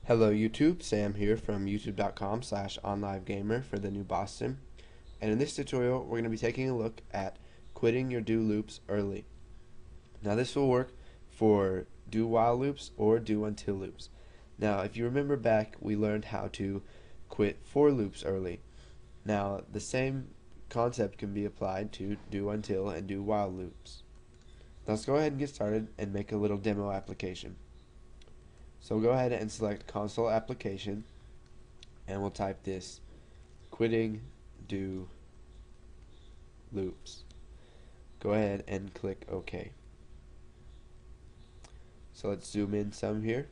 Hello YouTube, Sam here from youtube.com/onlivegamer for the new Boston. And in this tutorial we're going to be taking a look at quitting your do loops early. Now this will work for do while loops or do until loops. Now if you remember back, we learned how to quit for loops early. Now the same concept can be applied to do until and do while loops. Now let's go ahead and get started and make a little demo application. So we'll go ahead and select console application, and we'll type this: quitting do loops. Go ahead and click OK. So let's zoom in some here,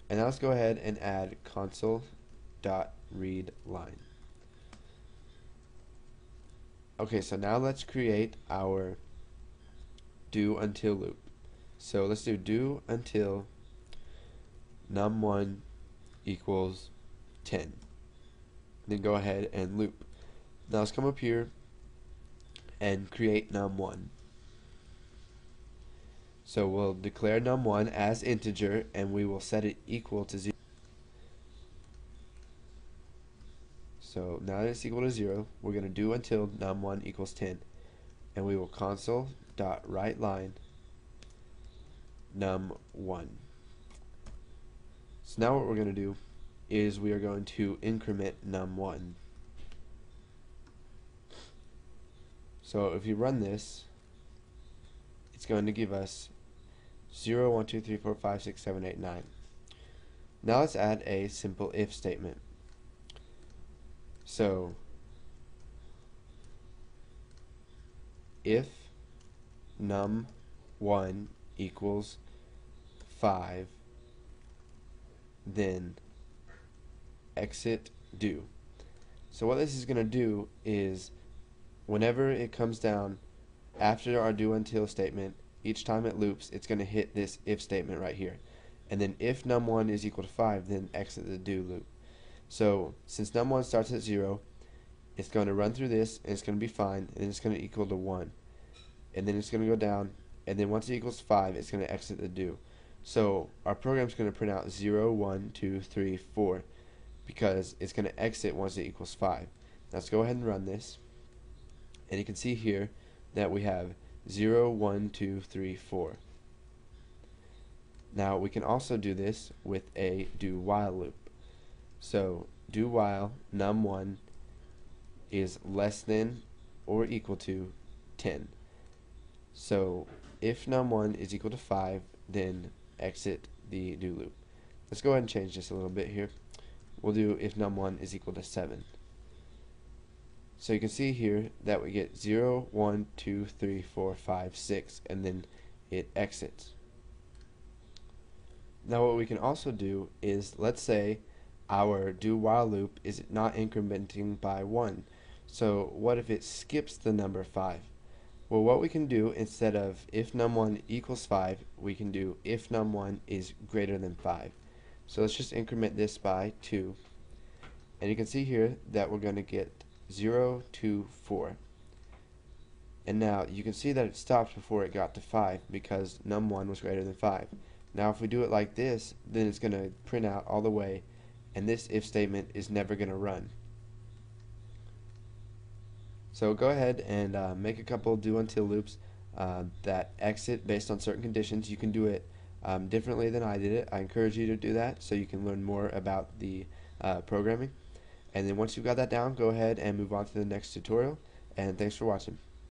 and now let's go ahead and add console.readLine. Okay, so now let's create our do until loop. So let's do until num1 equals 10. Then go ahead and loop. Now let's come up here and create num1. So we'll declare num1 as integer, and we will set it equal to 0. So now that it's equal to 0, we're going to do until num1 equals 10, and we will console.writeLine num1. So now what we're going to do is we are going to increment num1. So if you run this, it's going to give us 0, 1, 2, 3, 4, 5, 6, 7, 8, 9. Now let's add a simple if statement. So if num1 equals 5, then exit do. So what this is going to do is, whenever it comes down after our do until statement, each time it loops, it's going to hit this if statement right here. And then if num1 is equal to 5, then exit the do loop. So since num1 starts at 0, it's going to run through this, and it's going to be fine, and it's going to equal to 1. And then it's going to go down, and then once it equals 5, it's going to exit the do. So our program is going to print out 0, 1, 2, 3, 4, because it's going to exit once it equals 5. Now let's go ahead and run this, and you can see here that we have 0, 1, 2, 3, 4. Now we can also do this with a do while loop. So do while num1 is less than or equal to 10. So if num1 is equal to 5, then exit the do loop. Let's go ahead and change this a little bit here. We'll do if num1 is equal to 7. So you can see here that we get 0, 1, 2, 3, 4, 5, 6, and then it exits. Now what we can also do is, let's say our do while loop is not incrementing by 1. So what if it skips the number 5? Well, what we can do, instead of if num1 equals 5, we can do if num1 is greater than 5. So let's just increment this by 2. And you can see here that we're going to get 0, 2, 4. And now you can see that it stopped before it got to 5 because num1 was greater than 5. Now if we do it like this, then it's going to print out all the way, and this if statement is never going to run. So go ahead and make a couple do until loops that exit based on certain conditions. You can do it differently than I did it. I encourage you to do that so you can learn more about the programming. And then once you've got that down, go ahead and move on to the next tutorial. And thanks for watching.